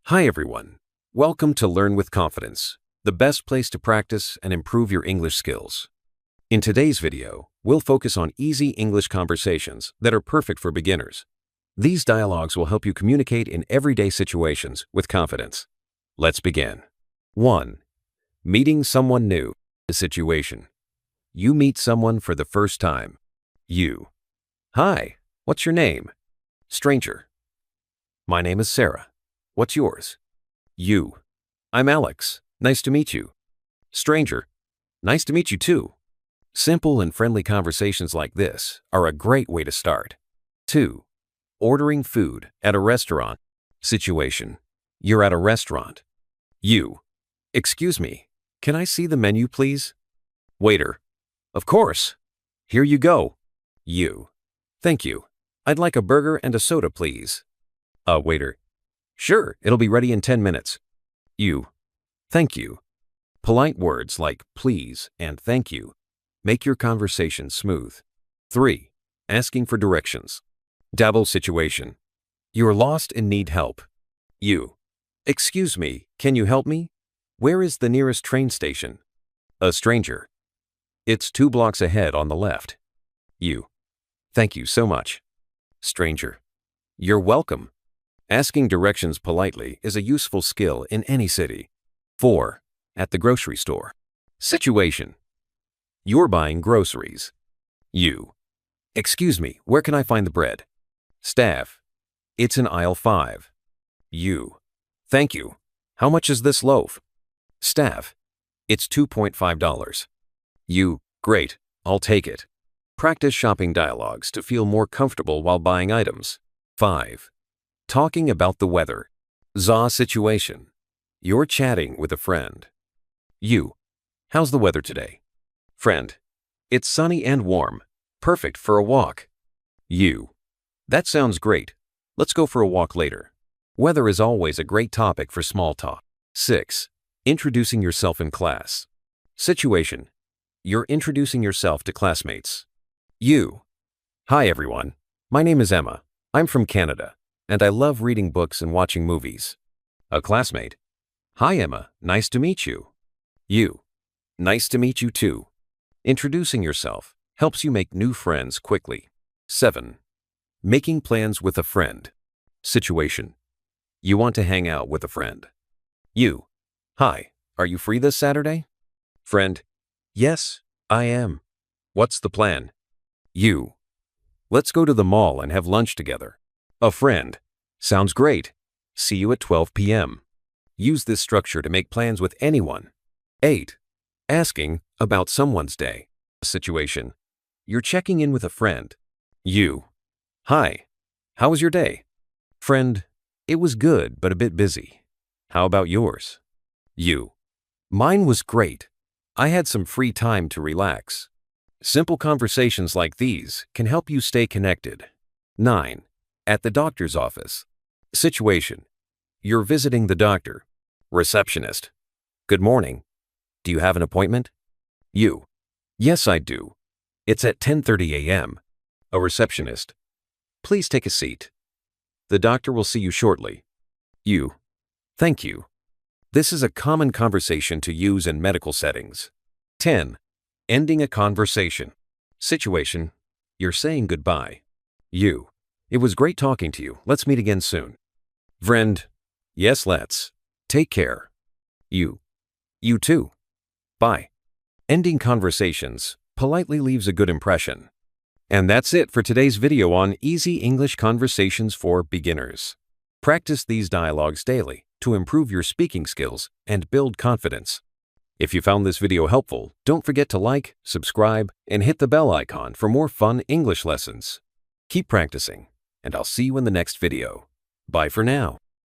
Hi everyone. Welcome to Learn with Confidence, the best place to practice and improve your English skills. In today's video, we'll focus on easy English conversations that are perfect for beginners. These dialogues will help you communicate in everyday situations with confidence. Let's begin. 1. Meeting someone new. The situation. You meet someone for the first time. You. Hi, what's your name? Stranger. My name is Sarah. What's yours? You. I'm Alex. Nice to meet you. Stranger. Nice to meet you too. Simple and friendly conversations like this are a great way to start. 2. Ordering food at a restaurant. Situation. You're at a restaurant. You. Excuse me, can I see the menu please? Waiter. Of course. Here you go. You. Thank you. I'd like a burger and a soda please. Waiter. Sure, it'll be ready in 10 minutes. You. Thank you. Polite words like please and thank you make your conversation smooth. 3. Asking for directions. Double situation. You're lost and need help. You. Excuse me, can you help me? Where is the nearest train station? A stranger. It's 2 blocks ahead on the left. You. Thank you so much. Stranger. You're welcome. Asking directions politely is a useful skill in any city. 4. At the grocery store. Situation. You're buying groceries. You. Excuse me, where can I find the bread? Staff. It's in aisle 5. You. Thank you. How much is this loaf? Staff. It's $2.5. You. Great, I'll take it. Practice shopping dialogues to feel more comfortable while buying items. 5. Talking about the weather. ZA situation. You're chatting with a friend. You. How's the weather today? Friend. It's sunny and warm. Perfect for a walk. You. That sounds great. Let's go for a walk later. Weather is always a great topic for small talk. 6. Introducing yourself in class. Situation. You're introducing yourself to classmates. You. Hi everyone. My name is Emma. I'm from Canada, and I love reading books and watching movies. A classmate. Hi Emma, nice to meet you. You. Nice to meet you too. Introducing yourself helps you make new friends quickly. 7. Making plans with a friend. Situation. You want to hang out with a friend. You. Hi, are you free this Saturday? Friend. Yes, I am. What's the plan? You. Let's go to the mall and have lunch together. A friend. Sounds great. See you at 12 p.m. Use this structure to make plans with anyone. 8. Asking about someone's day. Situation. You're checking in with a friend. You. Hi. How was your day? Friend. It was good, but a bit busy. How about yours? You. Mine was great. I had some free time to relax. Simple conversations like these can help you stay connected. 9. At the doctor's office. Situation. You're visiting the doctor. Receptionist. Good morning. Do you have an appointment? You. Yes, I do. It's at 10:30 a.m. A receptionist. Please take a seat. The doctor will see you shortly. You. Thank you. This is a common conversation to use in medical settings. 10. Ending a conversation. Situation. You're saying goodbye. You. It was great talking to you. Let's meet again soon. Friend. Yes, let's. Take care. You. You too. Bye. Ending conversations politely leaves a good impression. And that's it for today's video on easy English conversations for beginners. Practice these dialogues daily to improve your speaking skills and build confidence. If you found this video helpful, don't forget to like, subscribe, and hit the bell icon for more fun English lessons. Keep practicing, and I'll see you in the next video. Bye for now.